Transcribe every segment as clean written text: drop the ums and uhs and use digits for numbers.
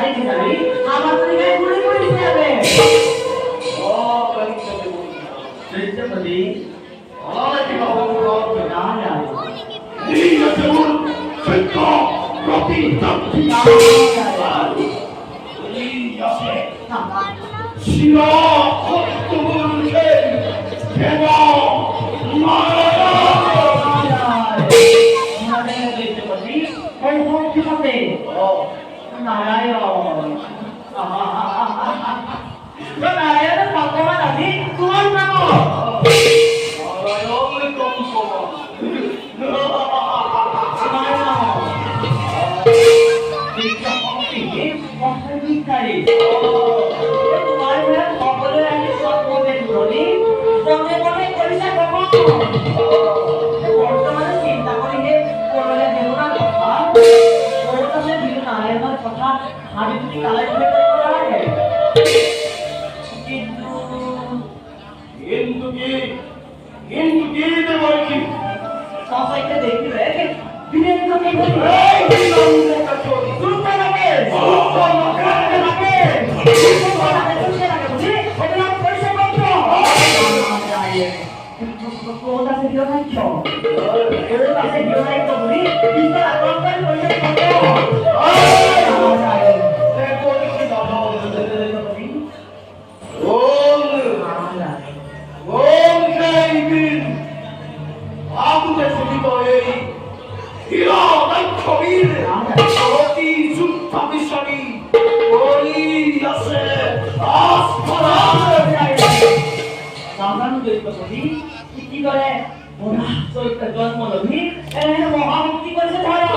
রেখে যাবি আমার তো গায়ে গুলি করে দিতে হবে ও চৈত্যপতি না না এই যেমন চৈত্য প্রতি যাত্রী এই আছে শিরা হস্তমূলকে দেবা মায়া নারায়ণ ভগবান আমি তোমার নাম চিন্তা করি করলে দেব না কথা ওর কাছে নারায়ণের কথা আমি যদি কালাই করা লাগে কিন্তু কি দেব কি সবাইকে দেখবে বীরেন্দ্র কি বলবে এই বিলম্ব চলি শুনতে লাগে কি করে চরিত্র জন্ম লভি মহামুক্তি করেছে ধর্ম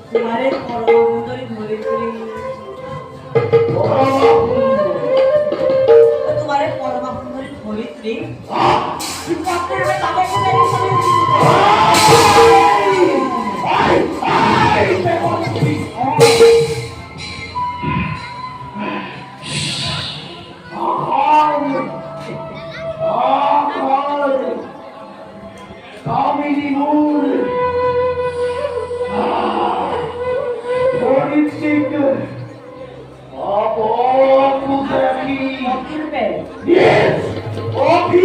तुम्हारे परम धरित्री Yes! Oh,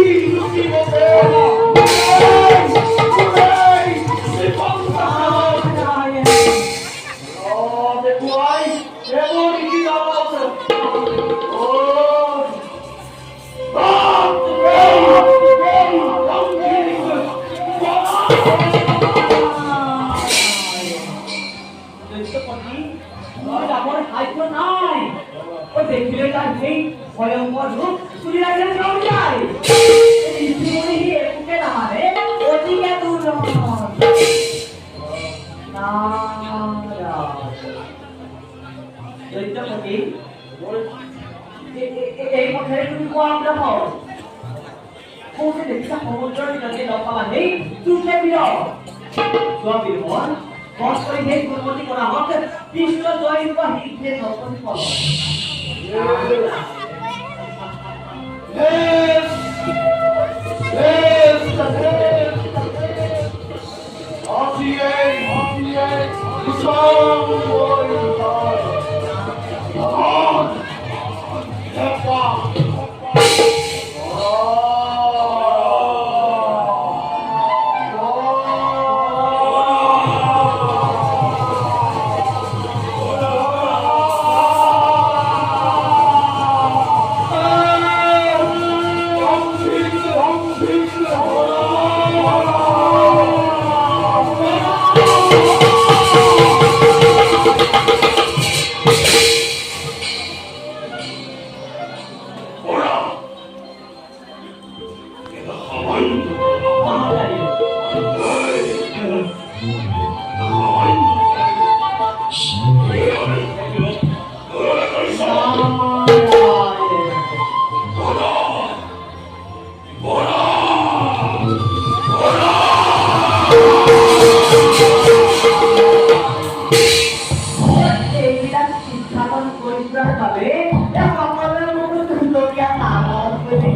তুমি